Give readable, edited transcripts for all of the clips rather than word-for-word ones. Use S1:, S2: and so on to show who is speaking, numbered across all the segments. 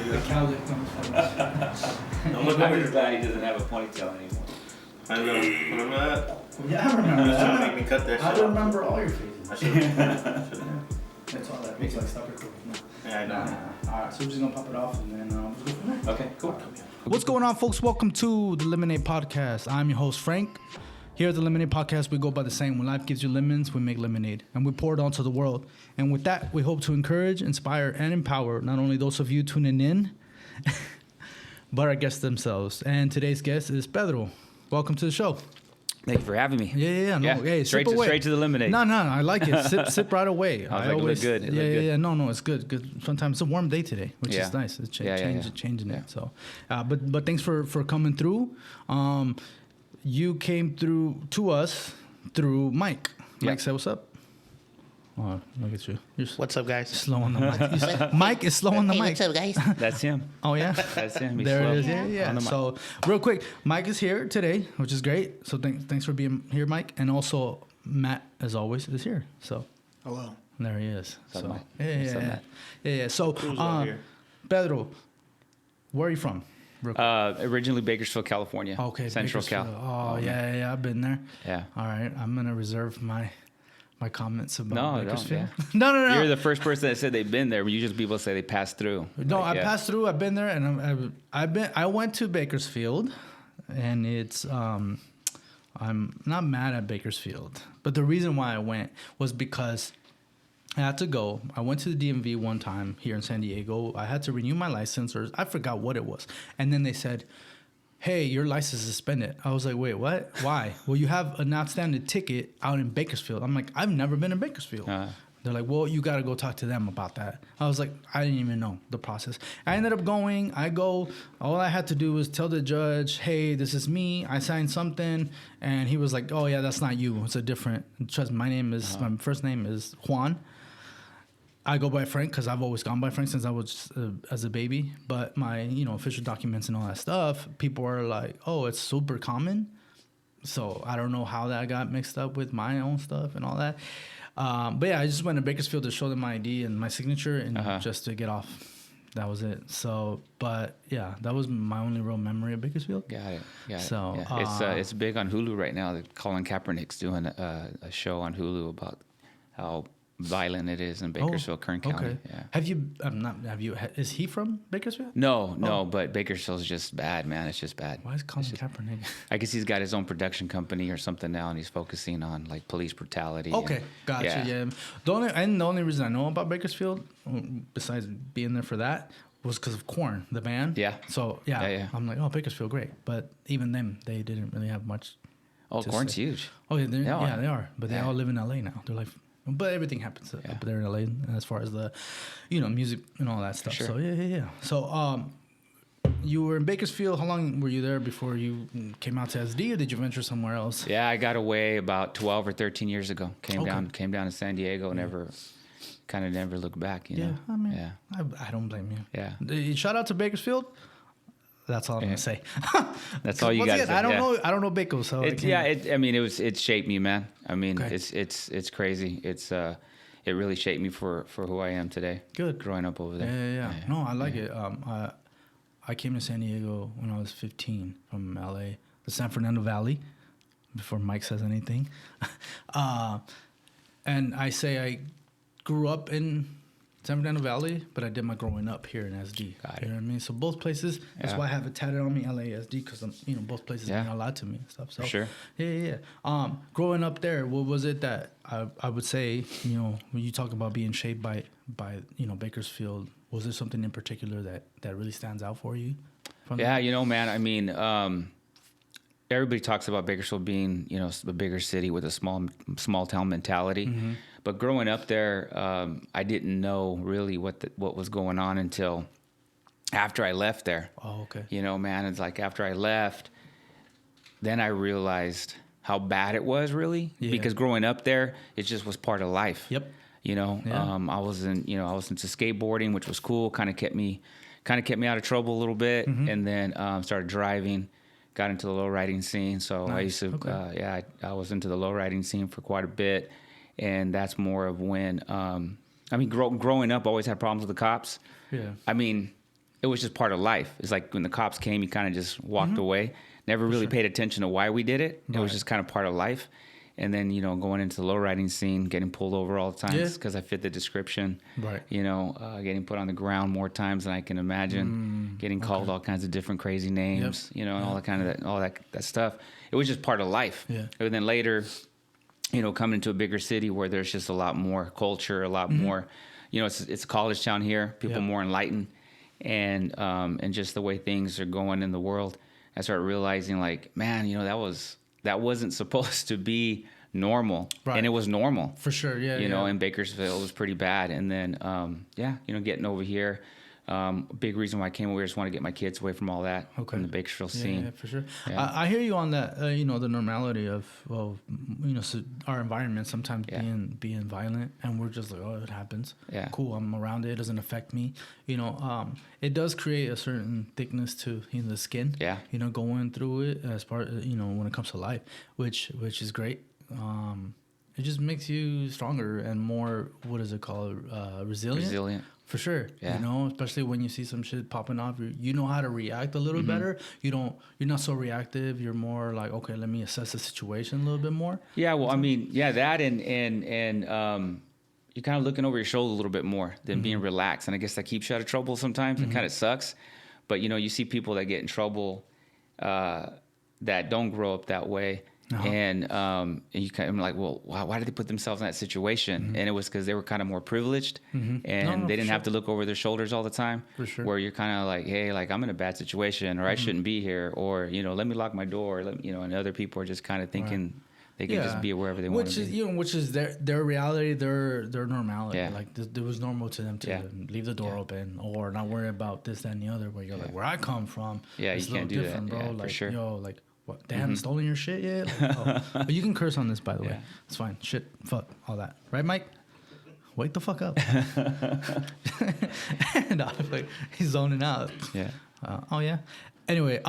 S1: The cowlick comes from
S2: I'm just glad he doesn't have a ponytail anymore.
S3: I remember that.
S1: Yeah, I remember that.
S3: Make me cut that shit
S1: I
S3: off.
S1: remember all your faces.
S3: I should.
S1: That's all that makes like stop recording.
S3: Yeah, I know.
S1: Alright, so we're just gonna pop it off and then we'll go from there.
S2: Okay, cool.
S1: What's going on, folks? Welcome to the Lemonade Podcast. I'm your host, Frank. Here at the Lemonade Podcast, we go by the saying, when life gives you lemons, we make lemonade, and we pour it onto the world. And with that, we hope to encourage, inspire, and empower not only those of you tuning in, but our guests themselves. And today's guest is Pedro. Welcome to the show.
S2: Thank you for having me.
S1: Yeah. Hey,
S2: straight to the lemonade.
S1: No, I like it. Sip right away.
S2: I always look good.
S1: Yeah. No, it's good. Good. Sometimes it's a warm day today, which is nice. It's changing it. So, but thanks for coming through. You came through to us through Mike. Mike said, "What's up?" Oh, look at you.
S4: What's up, guys?
S1: Slow on the mic. Mike is slow on the mic.
S4: What's up, guys?
S2: That's him.
S1: Oh, yeah?
S2: That's him. He's
S1: There
S2: slow.
S1: it is. Yeah. So, real quick, Mike is here today, which is great. So, thanks for being here, Mike. And also, Matt, as always, is here. So,
S4: Hello.
S1: there he is.
S2: What's up, Mike?
S1: Yeah. So, Pedro, where are you from?
S2: Originally Bakersfield, California.
S1: Okay,
S2: Central
S1: Cal.
S2: Cal.
S1: Oh, yeah. I've been there.
S2: Yeah.
S1: All right. I'm going to reserve my comments about
S2: No,
S1: Bakersfield.
S2: don't.
S1: No.
S2: You're the first person that said they've been there. Usually people say they passed through.
S1: No, I passed through. I've been there, and I went to Bakersfield, and it's I'm not mad at Bakersfield, but the reason why I went was because I had to go. I went to the DMV one time here in San Diego. I had to renew my license, or I forgot what it was, and then they said, "Hey, your license is suspended." I was like, "Wait, what? Why?" "Well, you have an outstanding ticket out in Bakersfield." I'm like, "I've never been in Bakersfield." They're like, "Well, you got to go talk to them about that." I was like, I didn't even know the process. I ended up going. All I had to do was tell the judge, "Hey, this is me. I signed something." And he was like, "Oh, yeah, that's not you. It's a different." Trust me, my first name is Juan. I go by Frank because I've always gone by Frank since I was as a baby. But my, official documents and all that stuff, people are like, "Oh, it's super common." So I don't know how that got mixed up with my own stuff and all that. But yeah, I just went to Bakersfield to show them my ID and my signature and just to get off. That was it. So, but yeah, that was my only real memory of Bakersfield.
S2: Got it.
S1: So
S2: it's big on Hulu right now. Colin Kaepernick's doing a show on Hulu about how violent it is in Bakersfield, Kern County.
S1: Okay.
S2: Yeah.
S1: Is he from Bakersfield?
S2: No, but Bakersfield's just bad, man. It's just bad.
S1: Why is Colin Kaepernick?
S2: I guess he's got his own production company or something now, and he's focusing on like police brutality.
S1: Okay, gotcha. Yeah. The only reason I know about Bakersfield, besides being there for that, was because of Korn, the band.
S2: Yeah.
S1: So yeah. I'm like, oh, Bakersfield, great. But even them, they didn't really have much.
S2: Oh, Korn's huge.
S1: Oh yeah, they are. But they all live in LA now. They're like. But everything happens up there in LA as far as the, music and all that stuff. Sure. So yeah. So you were in Bakersfield. How long were you there before you came out to SD, or did you venture somewhere else?
S2: Yeah, I got away about 12 or 13 years ago. Came down to San Diego. Never looked back. You know?
S1: I mean, I don't blame you.
S2: Yeah.
S1: Shout out to Bakersfield. That's all I'm gonna say.
S2: That's all you got to say.
S1: I don't know Bakersfield. So
S2: it shaped me, man. I mean,
S1: okay.
S2: it's crazy. It really shaped me for who I am today.
S1: Good.
S2: Growing up over there.
S1: Yeah. No, I like it. I came to San Diego when I was 15 from LA, the San Fernando Valley, before Mike says anything. And I say I grew up in San Fernando Valley, but I did my growing up here in SD.
S2: Got it.
S1: You know what I mean? So both places, that's why I have it tatted on me, LASD, because both places mean a lot to me and stuff. So,
S2: for sure.
S1: Yeah. Growing up there, what was it that I would say, when you talk about being shaped by Bakersfield, was there something in particular that really stands out for you?
S2: Man, I mean, everybody talks about Bakersfield being, a bigger city with a small town mentality. Mm-hmm. But growing up there, I didn't know really what was going on until after I left there.
S1: Oh, okay.
S2: Man, it's like after I left, then I realized how bad it was really. Yeah. Because growing up there, it just was part of life.
S1: Yep.
S2: I was into skateboarding, which was cool. Kind of kept me out of trouble a little bit, and then started driving. Got into the low riding scene. So nice. I used to, I was into the low riding scene for quite a bit. And that's more of when, growing up, I always had problems with the cops.
S1: Yeah.
S2: I mean, it was just part of life. It's like when the cops came, you kind of just walked away. Never really paid attention to why we did it. It was just kind of part of life. And then, you know, going into the lowriding scene, getting pulled over all the time because I fit the description.
S1: Right.
S2: You know, getting put on the ground more times than I can imagine. Getting called all kinds of different crazy names. You know, and all that kind of all that stuff. It was just part of life.
S1: Yeah.
S2: And then later, you know, coming into a bigger city where there's just a lot more culture, a lot more. You know, it's a college town here. People more enlightened, and just the way things are going in the world. I started realizing, like, man, you know, that wasn't supposed to be normal, and it was normal
S1: for sure. Yeah,
S2: you know, in Bakersfield it was pretty bad. And then, you know, getting over here, big reason why I came over here is want to get my kids away from all that from the Bakersfield scene.
S1: Yeah, for sure.
S2: Yeah.
S1: I hear you on that. You know, the normality of you know, so our environment sometimes being violent, and we're just like, oh, it happens.
S2: Yeah.
S1: Cool. I'm around it. It doesn't affect me. You know, it does create a certain thickness to, you know, the skin.
S2: Yeah.
S1: You know, going through it as part, you know, when it comes to life, which is great. It just makes you stronger and more, what is it called? Resilient. For sure.
S2: Yeah.
S1: You know, especially when you see some shit popping off, you know how to react a little better. You're not so reactive. You're more like, okay, let me assess the situation a little bit more.
S2: Yeah, well, I mean, that and you're kind of looking over your shoulder a little bit more than being relaxed. And I guess that keeps you out of trouble sometimes. It kind of sucks. But, you know, you see people that get in trouble that don't grow up that way. And you kind of like, well, why did they put themselves in that situation? And it was because they were kind of more privileged, and they didn't have to look over their shoulders all the time.
S1: For sure.
S2: Where you're kind of like, hey, like I'm in a bad situation, or I shouldn't be here, or, you know, let me lock my door. You know, and other people are just kind of thinking they can just be wherever they want to be.
S1: Which is their reality, their normality.
S2: Yeah.
S1: Like it was normal to them to leave the door open or not worry about this, that, and the other. Where you're like, where I come from,
S2: it's
S1: you
S2: can't do that,
S1: bro.
S2: yeah,
S1: like,
S2: for sure.
S1: Yo, like. What, they haven't stolen your shit yet? Like, but you can curse on this, by the way. It's fine. Shit, fuck, all that. Right, Mike? Wake the fuck up. And I was like, he's zoning out.
S2: Yeah.
S1: Oh, yeah. Anyway,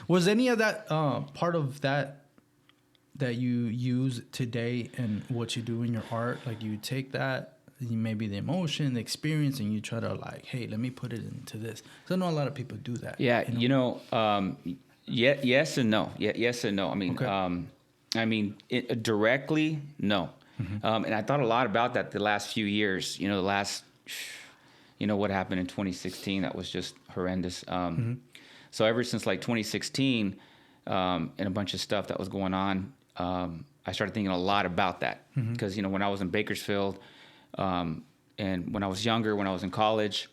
S1: was any of that part of that you use today in what you do in your art? Like, you take that, maybe the emotion, the experience, and you try to, like, hey, let me put it into this. Because I know a lot of people do that.
S2: Yeah, you know yes and no. Yes and no. I mean, directly, no. And I thought a lot about that the last few years. You know, what happened in 2016, that was just horrendous. So ever since like 2016, and a bunch of stuff that was going on, I started thinking a lot about that. Because, you know, when I was in Bakersfield, and when I was younger, when I was in college,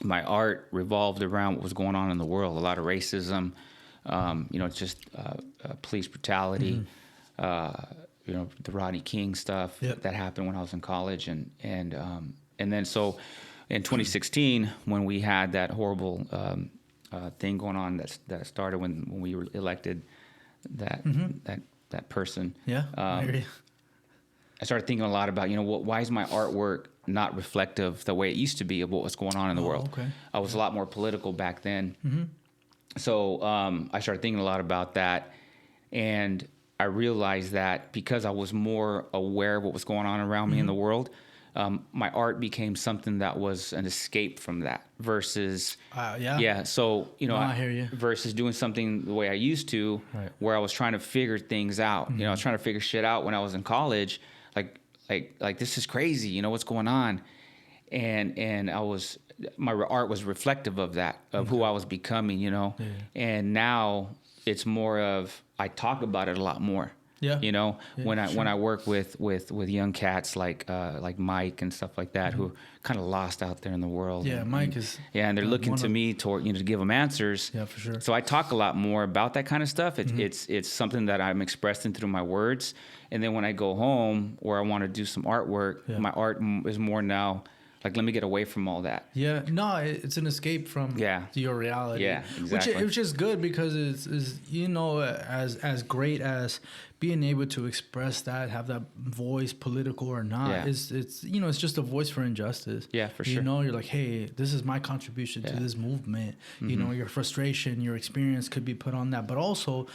S2: my art revolved around what was going on in the world. A lot of racism, you know, just police brutality, you know, the Rodney King stuff that happened when I was in college, and then so in 2016 when we had that horrible thing going on that started when we were elected that person.
S1: Yeah, I hear you.
S2: I started thinking a lot about, you know, why is my artwork not reflective the way it used to be of what was going on in the world?
S1: Okay.
S2: I was a lot more political back then. So I started thinking a lot about that. And I realized that because I was more aware of what was going on around me in the world, my art became something that was an escape from that versus... So, you know,
S1: I hear you.
S2: Versus doing something the way I used to, where I was trying to figure things out. You know, I was trying to figure shit out when I was in college. Like this is crazy, you know, what's going on, and my art was reflective of that, of who I was becoming, you know, and now it's more of, I talk about it a lot more. You know, when I work with young cats like Mike and stuff like that, who are kind of lost out there in the world.
S1: Mike is.
S2: And they're looking to me to give them answers.
S1: Yeah, for sure.
S2: So I talk a lot more about that kind of stuff. It's something that I'm expressing through my words. And then when I go home or I want to do some artwork, my art is more now like, let me get away from all that.
S1: Yeah, no, it's an escape from your reality.
S2: Yeah, exactly.
S1: Which is good, because it's you know, as great as being able to express that, have that voice, political or not, it's you know, it's just a voice for injustice.
S2: Yeah, for sure.
S1: You know, you're like, hey, this is my contribution to this movement. You know, your frustration, your experience could be put on that, but also,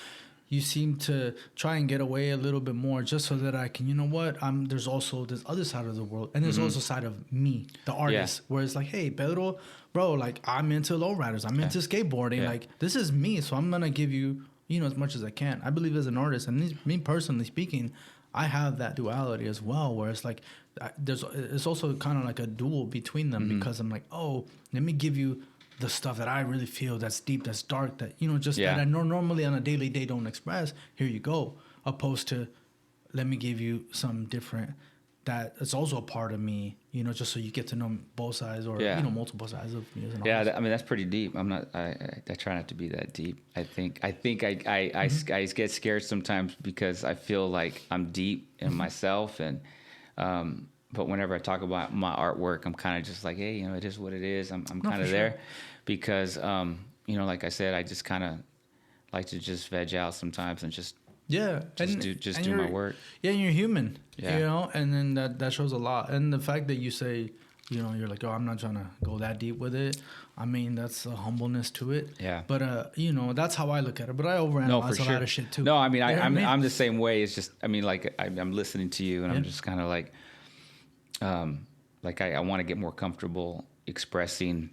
S1: you seem to try and get away a little bit more just so that I can, you know what? There's also this other side of the world, and there's also side of me, the artist, where it's like, hey, Pedro, bro, like I'm into lowriders, I'm into skateboarding, like this is me, so I'm gonna give you, you know, as much as I can. I believe as an artist, and me personally speaking, I have that duality as well, where it's like it's also kind of like a duel between them because I'm like, oh, let me give you the stuff that I really feel that's deep, that's dark, that, you know, just that I normally on a daily day don't express. Here you go. Opposed to, let me give you something different that is also a part of me, you know, just so you get to know both sides or, you know, multiple sides of me as an artist.
S2: I mean, that's pretty deep. I try not to be that deep. I think I get scared sometimes because I feel like I'm deep in myself. And, but whenever I talk about my artwork, I'm kind of just like, hey, you know, it is what it is. I'm kind of there because, you know, like I said, I just kind of like to just veg out sometimes and just do my work.
S1: Yeah, and you're human, you know, and then that shows a lot. And the fact that you say, you know, you're like, oh, I'm not trying to go that deep with it. I mean, that's a humbleness to it.
S2: Yeah.
S1: But, you know, that's how I look at it. But I overanalyze a lot of shit too.
S2: No, I mean, I'm the same way. It's just, I mean, like I'm listening to you and I'm just kind of like I want to get more comfortable expressing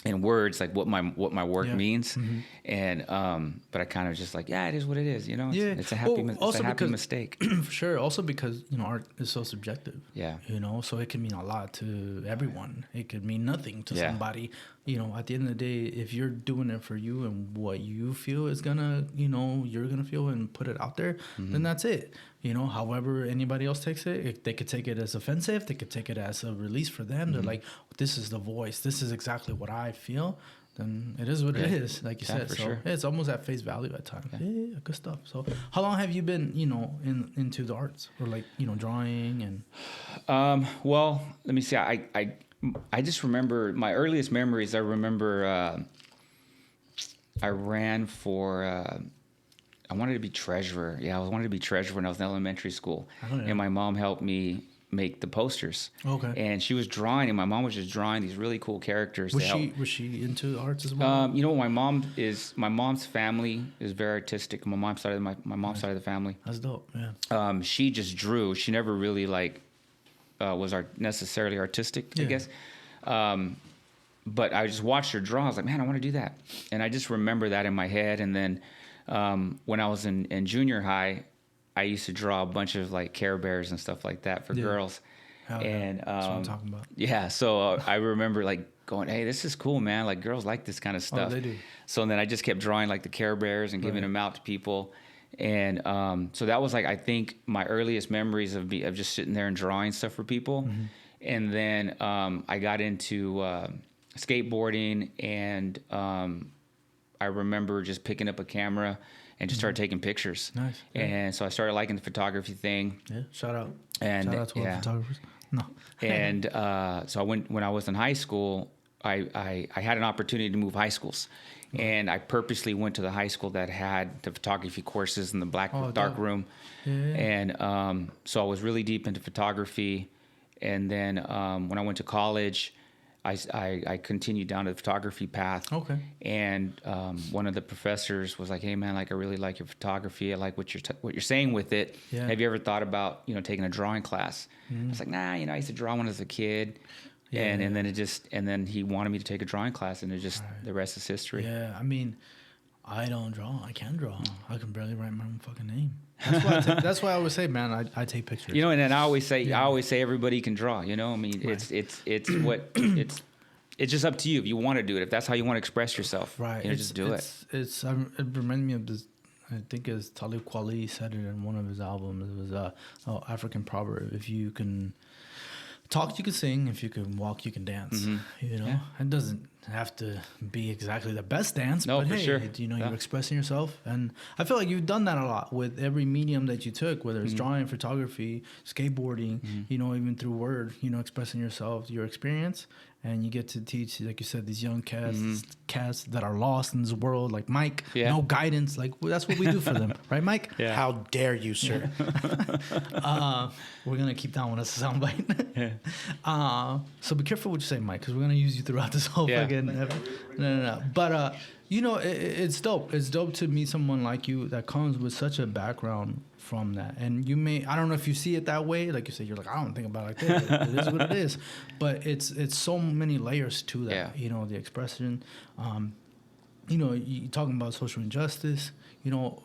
S2: in words like what my work means, and but I kind of just like, it is what it is, you know. It's a happy mistake.
S1: For sure. Also because, you know, art is so subjective.
S2: Yeah.
S1: You know, so it can mean a lot to everyone. It could mean nothing to somebody. You know, at the end of the day, if you're doing it for you and what you feel is gonna, you know, you're gonna feel and put it out there, then that's it. You know, however anybody else takes it, they could take it as offensive. They could take it as a release for them. They're like, this is the voice. This is exactly what I feel. Then it is what it is, like you said. So it's almost at face value at times. Yeah, good stuff. So how long have you been, you know, into the arts or like, you know, drawing and?
S2: Well, let me see. I just remember my earliest memories. I remember I ran for. I wanted to be treasurer. Yeah, I wanted to be treasurer when I was in elementary school. And my mom helped me make the posters. Okay. And she was drawing, and my mom was just drawing these really cool characters.
S1: Was she into arts as well?
S2: You know, my mom's family is very artistic. My mom's side of side of the family.
S1: That's dope. Yeah.
S2: She just drew. She never really was necessarily artistic, I guess. But I just watched her draw. I was like, man, I want to do that. And I just remember that in my head. And then when I was in junior high, I used to draw a bunch of like Care Bears and stuff like that for girls. And
S1: that's what I'm talking about.
S2: Yeah, so I remember like going, hey, this is cool, man. Like girls like this kind of stuff.
S1: Oh, they do.
S2: So then I just kept drawing like the Care Bears and giving them out to people. And so that was like, I think my earliest memories of just sitting there and drawing stuff for people. And then I got into skateboarding, and I remember just picking up a camera and just started taking pictures. Nice. Yeah. And so I started liking the photography thing.
S1: Yeah, shout out.
S2: And
S1: shout out to all the photographers. No.
S2: And so when I was in high school, I had an opportunity to move high schools. And I purposely went to the high school that had the photography courses in the dark room. Yeah. And so I was really deep into photography. And then when I went to college, I continued down the photography path. Okay. And one of the professors was like, "Hey man, like I really like your photography. I like what you're saying with it. Yeah. Have you ever thought about, you know, taking a drawing class?" I was like, "Nah, you know, I used to draw when I was a kid." Yeah. And then he wanted me to take a drawing class, and the rest is history.
S1: Yeah, I mean, I don't draw. I can draw. I can barely write my own fucking name. That's why I always say, man, I take pictures.
S2: You know, and then I always say everybody can draw. You know, I mean, it's just up to you if you want to do it. If that's how you want to express yourself, right? You know, just do it.
S1: It reminds me of this. I think it's Talib Kweli said it in one of his albums. It was African proverb: if you can talk, you can sing. If you can walk, you can dance. You know, it doesn't have to be exactly the best dance, but hey, sure. You know, you're expressing yourself, and I feel like you've done that a lot with every medium that you took, whether it's drawing, photography, skateboarding, you know, even through word, you know, expressing yourself, your experience, and you get to teach, like you said, these young cats that are lost in this world, like Mike, no guidance, like that's what we do for them, right, Mike?
S4: Yeah. How dare you, sir?
S1: We're gonna keep that one as a soundbite. So be careful what you say, Mike, because we're gonna use you throughout this whole fucking. No. But You know, it's dope. It's dope to meet someone like you that comes with such a background from that. And you may, I don't know if you see it that way. Like you said, you're like, I don't think about it like this. It is what it is. But it's so many layers to that.
S2: Yeah.
S1: You know, the expression. You know, you talking about social injustice. You know,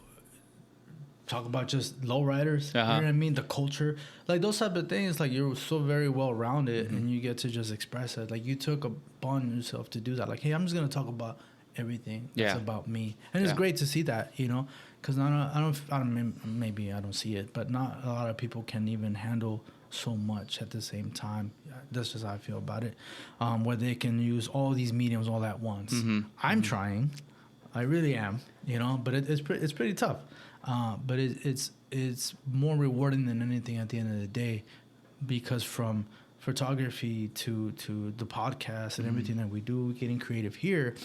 S1: talk about just lowriders. You know what I mean? The culture, like those type of things. Like you're so very well rounded, and you get to just express it. Like you took upon yourself to do that. Like, hey, I'm just gonna talk about everything that's about me, and it's great to see that. You know, because I don't maybe I don't see it, but not a lot of people can even handle so much at the same time. That's just how I feel about it. Where they can use all these mediums all at once. I'm trying, I really am. You know, but it's pretty tough. But it's more rewarding than anything at the end of the day, because from photography to the podcast and everything that we do, getting creative here,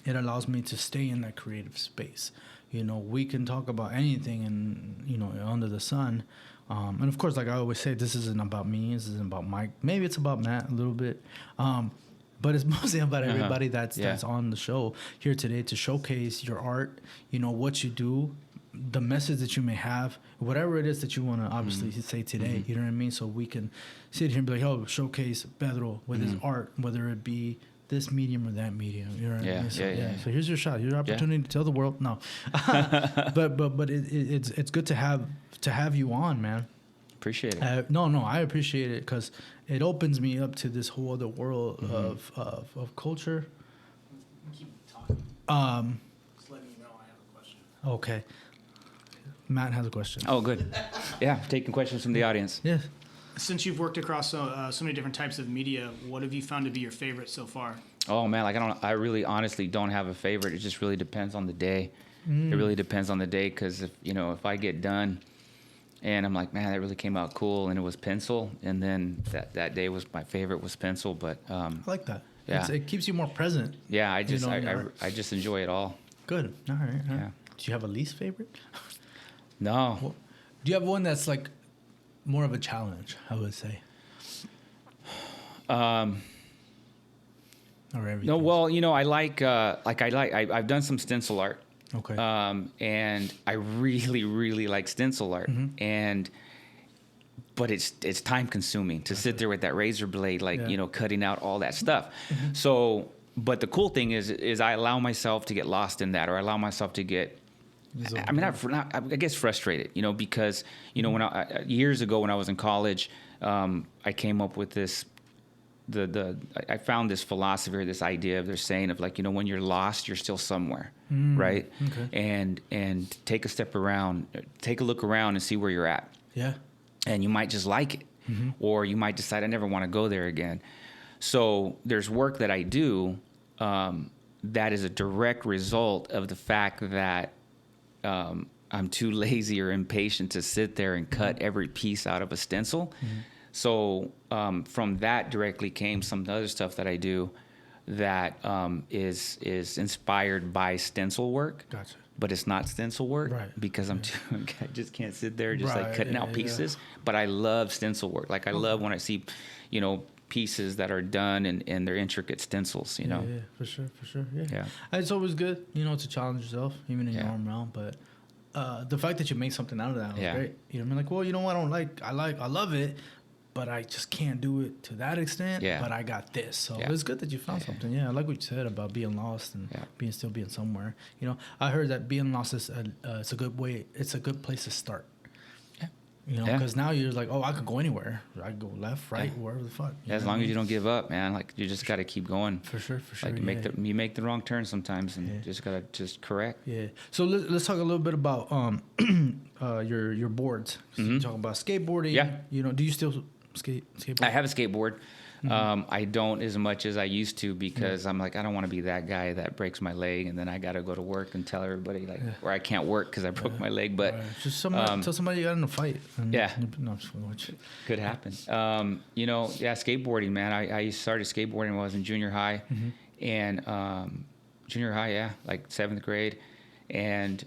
S1: it allows me to stay in that creative space. You know, we can talk about anything and, you know, under the sun. And of course, like I always say, this isn't about me. This isn't about Mike. Maybe it's about Matt a little bit. But it's mostly about everybody that's on the show here today to showcase your art, you know, what you do, the message that you may have, whatever it is that you want to obviously say today, you know what I mean? So we can sit here and be like, oh, showcase Pedro with his art, whether it be this medium or that medium. You know what I mean? So here's your shot, your opportunity to tell the world. No, but it's good to have you on, man.
S2: Appreciate it.
S1: No, I appreciate it because it opens me up to this whole other world of culture.
S4: Keep talking. Just letting you know I have a question.
S1: Okay. Matt has a question.
S2: Oh, good. Yeah, taking questions from the audience.
S1: Yes.
S4: Since you've worked across so many different types of media, what have you found to be your favorite so far?
S2: Oh man, like I really honestly don't have a favorite. It just really depends on the day. It really depends on the day, because if I get done and I'm like, man, that really came out cool, and it was pencil, and then that day was my favorite was pencil. But
S1: I like that.
S2: Yeah.
S1: It keeps you more present.
S2: Yeah, I just enjoy it all.
S1: Good. All right.
S2: Yeah.
S1: Do you have a least favorite?
S2: No.
S1: Well, do you have one that's like more of a challenge, I would say? Or everything?
S2: No, well, I've done some stencil art.
S1: Okay.
S2: And I really, really like stencil art. But it's time consuming to sit there with that razor blade, cutting out all that stuff. So, but the cool thing is I allow myself to get lost in that, or I allow myself to get, I guess frustrated, because, when years ago when I was in college, I came up with this, I found this philosophy or this idea of their saying of when you're lost, you're still somewhere, right? Okay. And take a step around, take a look around and see where you're at.
S1: Yeah.
S2: And you might just like it, or you might decide I never want to go there again. So there's work that I do that is a direct result of the fact that I'm too lazy or impatient to sit there and cut every piece out of a stencil. So from that directly came some other stuff that I do that is inspired by stencil work.
S1: Gotcha.
S2: But it's not stencil work,
S1: right?
S2: Because I just can't sit there just cutting out pieces. But I love stencil work. I love when I see, pieces that are done and they're intricate stencils.
S1: Yeah, for sure. Yeah. It's always good, to challenge yourself, even in your own realm. But the fact that you make something out of that was great. I mean, well, you know what? I love it, but I just can't do it to that extent. Yeah. But I got this, so it's good that you found something. Yeah, I like what you said about being lost and still being somewhere. I heard that being lost is it's a good way. It's a good place to start. Because now you're like, oh, I could go anywhere. I could go left, right, wherever the fuck.
S2: As long as you don't give up, man. You just got to keep going.
S1: For sure.
S2: You make the wrong turn sometimes, and just gotta correct.
S1: Yeah. So let's talk a little bit about your boards. So you're talking about skateboarding.
S2: Yeah.
S1: Do you still skateboard?
S2: I have a skateboard. I don't as much as I used to, because I'm like, I don't want to be that guy that breaks my leg and then I got to go to work and tell everybody or I can't work because I broke my leg. But
S1: just tell somebody you got in a fight.
S2: Could happen. Skateboarding, man. I started skateboarding when I was in junior high, and like 7th grade, and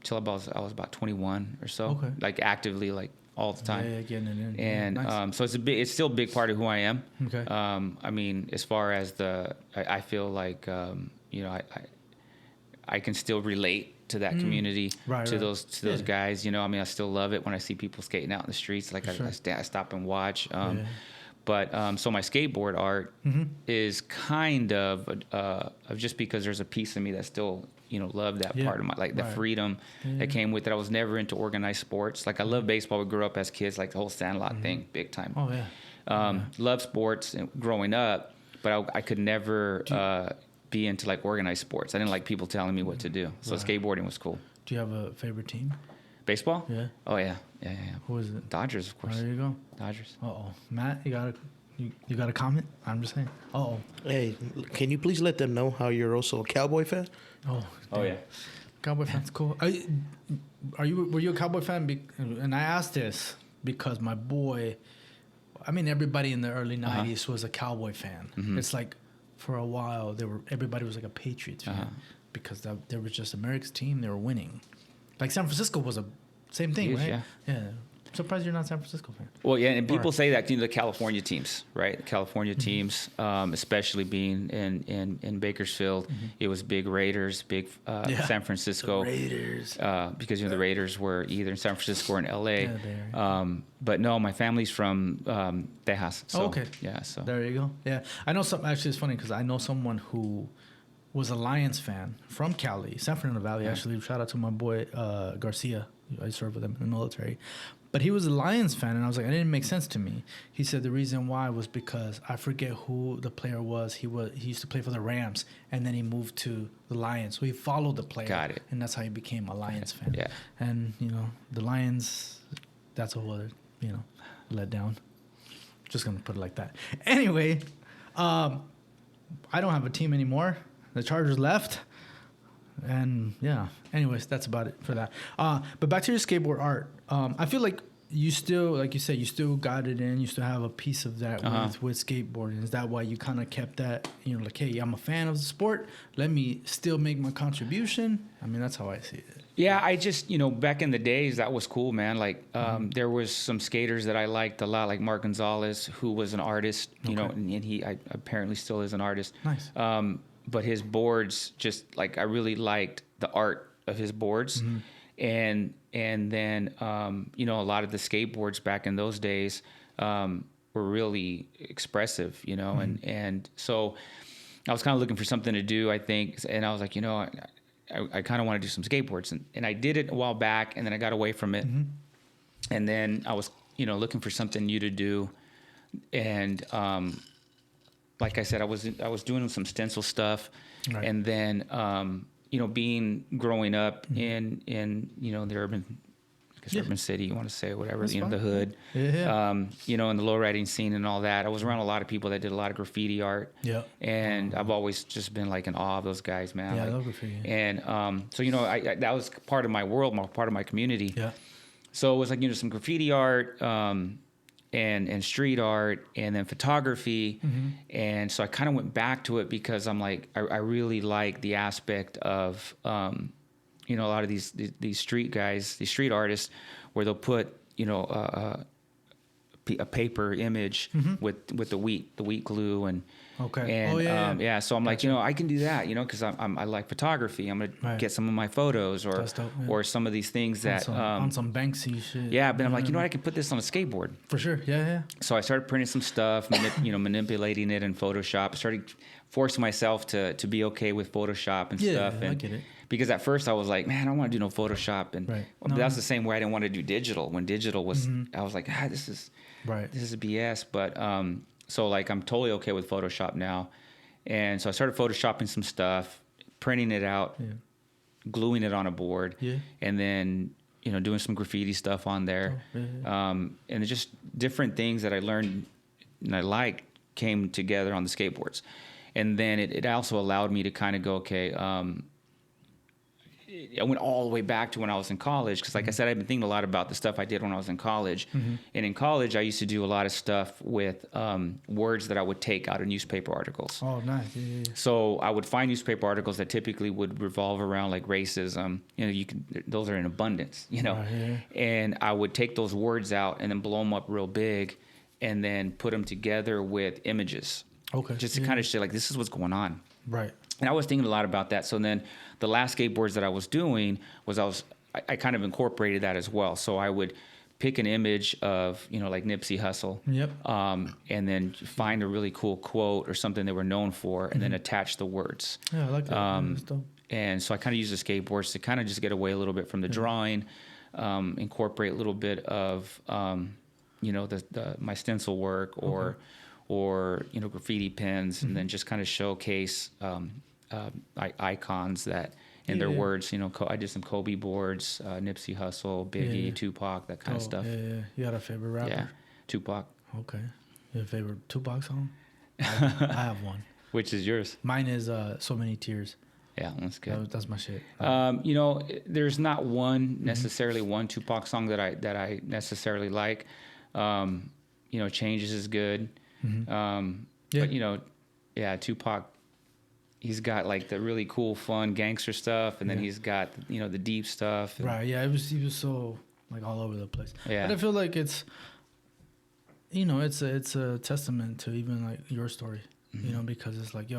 S2: till I was about 21 or so. Okay. Like actively, all the time.
S1: Yeah, getting it in.
S2: And
S1: nice.
S2: So it's still a big part of who I am.
S1: Okay.
S2: I mean, as far as I feel like I can still relate to that community,
S1: Right,
S2: to
S1: right.
S2: those guys. You know, I mean, I still love it when I see people skating out in the streets. Like
S1: Sure.
S2: I stop and watch.
S1: Yeah.
S2: But so my skateboard art is kind of just because there's a piece of me that still love that part of my, like the
S1: Right.
S2: freedom that came with it. I was never into organized sports. Like I love baseball. We grew up as kids, like the whole Sandlot thing, big time.
S1: Oh yeah.
S2: Love sports and growing up, but I could never be into like organized sports. I didn't like people telling me what to do. So skateboarding was cool.
S1: Do you have a favorite team?
S2: Baseball?
S1: Yeah.
S2: Oh yeah.
S1: Who is it?
S2: Dodgers, of
S1: Oh,
S2: course.
S1: there you go.
S2: Dodgers.
S1: Uh-oh. Matt, you got a comment? I'm just saying. Uh-oh.
S5: Hey, can you please let them know how you're also a Cowboy fan?
S1: Oh.
S2: Oh yeah.
S1: Cowboy fans, cool. Were you a Cowboy fan? And I asked this because my boy, I mean, everybody in the early '90s was a Cowboy fan. It's like for a while everybody was like a Patriots fan because there was just America's team. They were winning. Like San Francisco was a same thing,
S2: Huge,
S1: right?
S2: yeah.
S1: I'm surprised you're not a San Francisco fan.
S2: Well, yeah, and people
S1: Or-
S2: say that the California teams, right? The California teams, especially being in Bakersfield, it was big Raiders, big San Francisco.
S1: Raiders.
S2: Because the Raiders were either in San Francisco or in L.A.
S1: Yeah, they are.
S2: But no, my family's from Tejas. So,
S1: Okay.
S2: Yeah, so.
S1: There you go. Yeah, I know some. Actually, it's funny because I know someone who was a Lions fan from Cali, San Fernando Valley. Actually, shout out to my boy Garcia. I served with him in the military, but he was a Lions fan, and I was like, it didn't make sense to me. He said the reason why was because I forget who the player was. He used to play for the Rams, and then he moved to the Lions, so he followed the player.
S2: Got it.
S1: And that's how he became a Lions fan.
S2: Yeah.
S1: And the Lions, that's a whole other let down. Just gonna put it like that. Anyway, I don't have a team anymore. The Chargers left, and yeah. Anyways, that's about it for that. But back to your skateboard art. I feel like you still, like you said, you still got it in. You still have a piece of that with skateboarding. Is that why you kind of kept that? Like, hey, I'm a fan of the sport. Let me still make my contribution. I mean, that's how I see it.
S2: Yeah, I just, back in the days, that was cool, man. Like, there was some skaters that I liked a lot, like Mark Gonzalez, who was an artist, and he apparently still is an artist.
S1: Nice.
S2: But his boards, just like, I really liked the art of his boards. And then, a lot of the skateboards back in those days were really expressive, and so I was kind of looking for something to do, I think, and I was like, I kind of want to do some skateboards, and I did it a while back, and then I got away from it, and then I was, looking for something new to do, and like I said, I was doing some stencil stuff,
S1: Right.
S2: and then growing up in the urban city, you want to say, whatever,
S1: That's fine.
S2: the hood,
S1: Yeah.
S2: in the low riding scene and all that. I was around a lot of people that did a lot of graffiti art.
S1: Yeah.
S2: And I've always just been like in awe of those guys, man.
S1: Yeah, I
S2: Like,
S1: love graffiti.
S2: And so I that was part of my world, part of my community.
S1: Yeah.
S2: So it was like some graffiti art, and street art, and then photography, and so I kind of went back to it because I'm like, I really like the aspect of a lot of these street guys, these street artists, where they'll put a paper image with the wheat glue and
S1: Okay.
S2: and
S1: yeah.
S2: so I'm like, I can do that, because I like photography. I'm gonna
S1: Right.
S2: get some of my photos or
S1: That's dope, yeah.
S2: or some of these things that
S1: on some Banksy shit.
S2: yeah, but I'm like, I can put this on a skateboard.
S1: For sure. Yeah.
S2: So I started printing some stuff, manipulating it in Photoshop. I started forcing myself to be okay with Photoshop and
S1: Yeah,
S2: stuff.
S1: I
S2: And
S1: get it.
S2: because at first I was like, man, I don't want to do no Photoshop, and
S1: Right.
S2: but
S1: No,
S2: that's
S1: no.
S2: the same way I didn't want to do digital. When digital was, I was like, this is
S1: Right.
S2: BS. But so like I'm totally okay with Photoshop now, and so I started photoshopping some stuff, printing it out, gluing it on a board, and then doing some graffiti stuff on there, and it's just different things that I learned and I liked came together on the skateboards, and then it also allowed me to kind of go, okay. I went all the way back to when I was in college because, like I said, I've been thinking a lot about the stuff I did when I was in college. And in college, I used to do a lot of stuff with words that I would take out of newspaper articles.
S1: Oh, nice. Yeah.
S2: So I would find newspaper articles that typically would revolve around like racism. Those are in abundance.
S1: Right, yeah.
S2: And I would take those words out and then blow them up real big, and then put them together with images.
S1: Okay.
S2: Just to kind of show like this is what's going on.
S1: Right.
S2: And I was thinking a lot about that. So then the last skateboards that I was doing was I kind of incorporated that as well. So I would pick an image of, like Nipsey Hussle.
S1: Yep.
S2: And then find a really cool quote or something they were known for and then attach the words.
S1: Yeah, I like that. That's dope.
S2: And so I kind of use the skateboards to kind of just get away a little bit from the drawing, incorporate a little bit of, my stencil work or graffiti pins, and then just kind of showcase icons that in their words. I did some Kobe boards, Nipsey Hussle, Biggie, Tupac, that kind of stuff.
S1: Yeah. You got a favorite rapper?
S2: Yeah, Tupac.
S1: Okay. Your favorite Tupac song? I have one.
S2: Which is yours?
S1: Mine is So Many Tears.
S2: Yeah, that's good.
S1: That's my shit.
S2: There's not one necessarily one Tupac song that I necessarily like. Changes is good. But Tupac, he's got like the really cool, fun gangster stuff, and then he's got the deep stuff.
S1: Right. Yeah. He was so like all over the place.
S2: Yeah.
S1: But I feel like it's a testament to even like your story. Because it's like,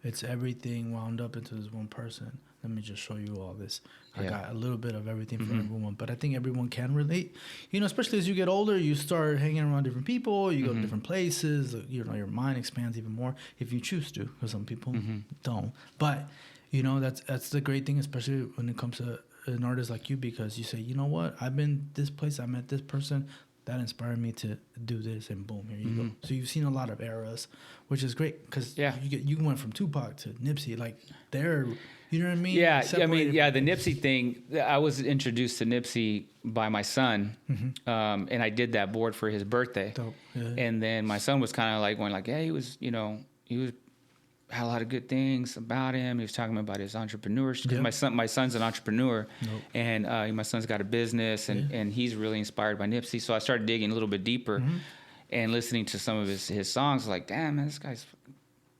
S1: it's everything wound up into this one person. Let me just show you all this. I got a little bit of everything for everyone, but I think everyone can relate. Especially as you get older, you start hanging around different people. You go to different places. Your mind expands even more if you choose to, because some people don't. But that's the great thing, especially when it comes to an artist like you, because you say, you know what, I've been this place, I met this person. That inspired me to do this, and boom, here you go. So you've seen a lot of eras, which is great, because you went from Tupac to Nipsey, like they're, you know what I mean?
S2: Yeah,
S1: Separated.
S2: the Nipsey thing. I was introduced to Nipsey by my son, and I did that board for his birthday.
S1: Dope. Yeah.
S2: And then my son was kind of like going like, "Yeah, he was had a lot of good things about him. He was talking about his entrepreneurship. 'Cause my son's an entrepreneur, and my son's got a business, and he's really inspired by Nipsey. So I started digging a little bit deeper, and listening to some of his songs. Like, damn, man, this guy's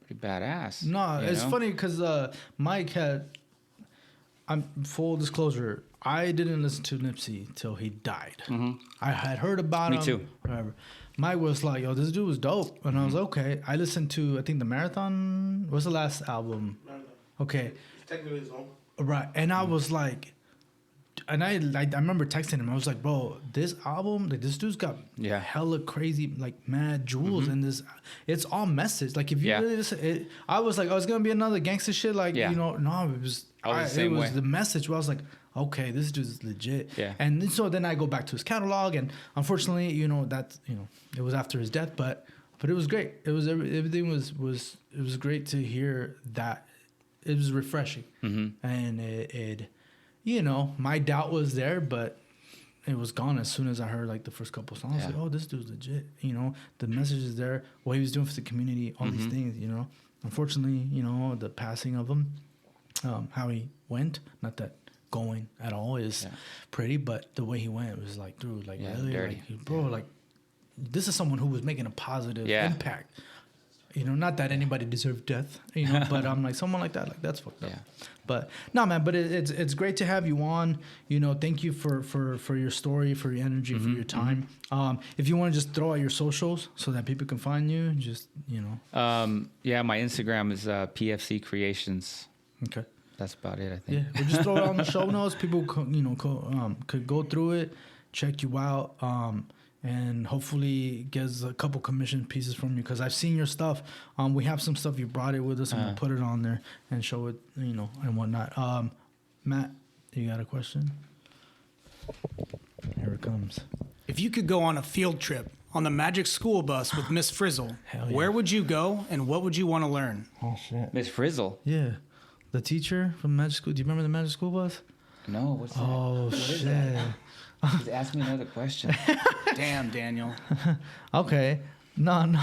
S2: pretty badass.
S1: No, it's funny because Mike had. I'm full disclosure. I didn't listen to Nipsey till he died. I had heard about him.
S2: Me too.
S1: Whatever. Mike was like, "Yo, this dude was dope," and I was okay. I listened to, I think, the Marathon. What's the last album? Okay.
S5: Technically his own.
S1: Right, and I was like, and I remember texting him. I was like, "Bro, this album, like this dude's got hella crazy, like mad jewels in this. It's all message. Like if you really listen, I was like, oh, it's gonna be another gangster shit. Like no, it was. It was the message. Where I was like, okay, this dude's legit. Yeah. And so then I go back to his catalog, and unfortunately, it was after his death, but it was great. It was everything was it was great to hear that. It was refreshing, and it my doubt was there, but it was gone as soon as I heard like the first couple songs. I was like, oh, this dude's legit. The message is there. What he was doing for the community, all these things. Unfortunately, the passing of him, how he went. Not that going at all is pretty, but the way he went was like, dude, like really, dirty. Like, bro, like this is someone who was making a positive impact. Not that anybody deserved death, but I'm like, someone like that, like that's fucked up. But no, man, but it's great to have you on. Thank you for your story, for your energy, for your time. If you want to just throw out your socials so that people can find you, just
S2: my Instagram is PFC Creations.
S1: Okay.
S2: That's about it, I think.
S1: Yeah, we'll just throw it on the show notes. People could go through it, check you out, and hopefully gets a couple commission pieces from you, because I've seen your stuff. We have some stuff you brought it with us, and we'll put it on there and show it, and whatnot. Matt, you got a question? Here it comes.
S4: If you could go on a field trip on the Magic School Bus with Miss Frizzle, where would you go, and what would you want to learn?
S1: Oh shit,
S2: Miss Frizzle.
S1: Yeah, the teacher from Magic School. Do you remember the Magic School Bus?
S2: No, what's that?
S1: Oh shit.
S2: Just ask me another question.
S4: Damn, Daniel.
S1: Okay. No.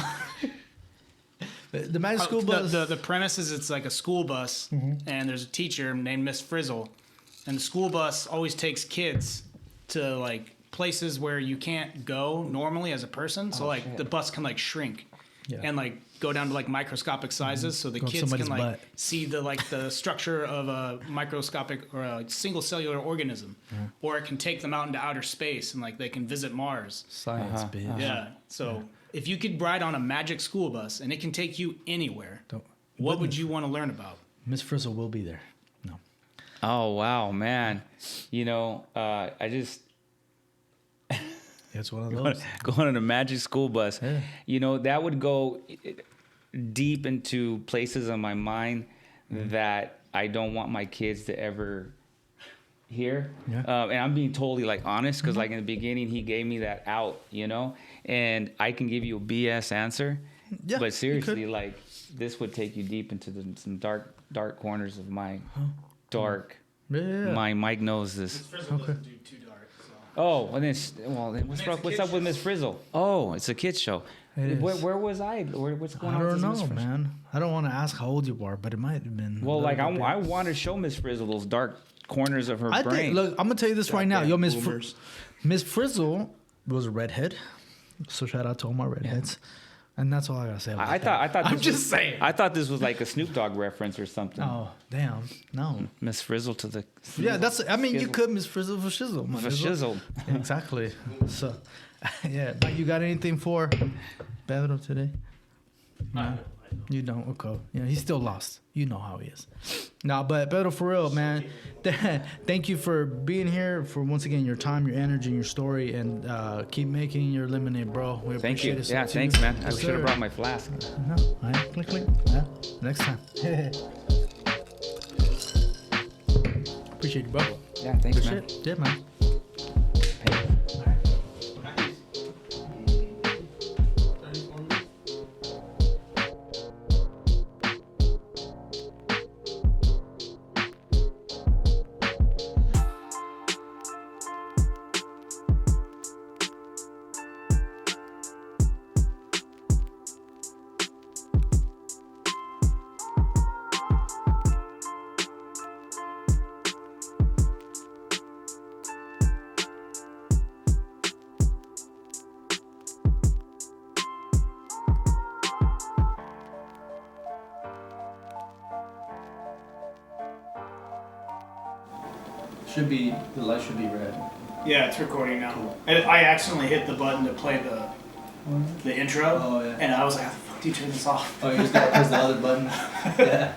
S1: The Magic School Bus.
S4: The premise is it's like a school bus, and there's a teacher named Miss Frizzle, and the school bus always takes kids to like places where you can't go normally as a person. So the bus can like shrink and like go down to like microscopic sizes, so the kids can like see the structure of a microscopic or a single cellular organism, or it can take them out into outer space and like they can visit Mars.
S1: Science, bitch.
S4: Yeah. So if you could ride on a Magic School Bus and it can take you anywhere, what would you want to learn about?
S1: Miss Frizzle will be there. No.
S2: Oh wow, man! You know, I just
S1: It's one of those.
S2: going on a magic school bus.
S1: Yeah.
S2: You know, that would go deep into places in my mind that I don't want my kids to ever hear.
S1: Yeah.
S2: And I'm being totally like honest because like in the beginning he gave me that out, you know, and I can give you a BS answer,
S1: Yeah,
S2: but
S1: you
S2: seriously,
S1: could.
S2: like this would take you deep into some dark corners of my dark.
S1: Yeah.
S2: My Mike knows this.
S4: Frizzle doesn't do too dark. So.
S2: Oh, and then what's
S4: it's a
S2: up? What's
S4: kid's
S2: up with
S4: show.
S2: Miss Frizzle? Oh, it's a kids show.
S1: It is.
S2: Where was I? What's going
S1: I
S2: on?
S1: don't
S2: with Miss
S1: know,
S2: Frizzle?
S1: man. I don't want to ask how old you are, but it might have been.
S2: Well,
S1: a
S2: like
S1: little bit.
S2: I want to show Miss Frizzle those dark corners of her
S1: I
S2: brain.
S1: think. Look, I'm gonna tell you this right now. Yo,
S5: Goddamn
S1: Miss Frizzle was a redhead, so shout out to all my redheads, and that's all I gotta say. About
S2: I
S1: that.
S2: thought.
S1: I'm
S2: this
S1: just
S2: was-
S1: saying.
S2: I thought this was like a Snoop Dogg reference or something.
S1: Oh, damn. No.
S2: Miss Frizzle to the.
S1: Yeah, that's. I mean, you
S2: Shizzle.
S1: could Miss Frizzle for shizzle. my
S2: For
S1: nizzle.
S2: shizzle.
S1: Exactly. So, yeah. Mike, you got anything for Pedro today? No. You don't. Okay. Yeah, he's still lost. You know how he is. No, but Pedro, for real, man. Thank you for being here. For once again your time, your energy, your story, and keep making your lemonade, bro. We
S2: Thank
S1: appreciate
S2: you.
S1: it.
S2: Yeah,
S1: too.
S2: thanks, man. I
S1: Yes,
S2: should have
S1: sir.
S2: brought my flask.
S1: No, all right. Click, click. Yeah. Next time. Appreciate you, bro.
S2: Yeah, thanks,
S1: Good
S2: man.
S1: shit. Yeah, man. Should be the light should be red.
S4: Yeah, it's recording now. I accidentally hit the button to play the intro,
S1: Oh, yeah.
S4: and I was like, how the fuck do you turn this off?
S1: Oh, you just gotta press the other button. Yeah.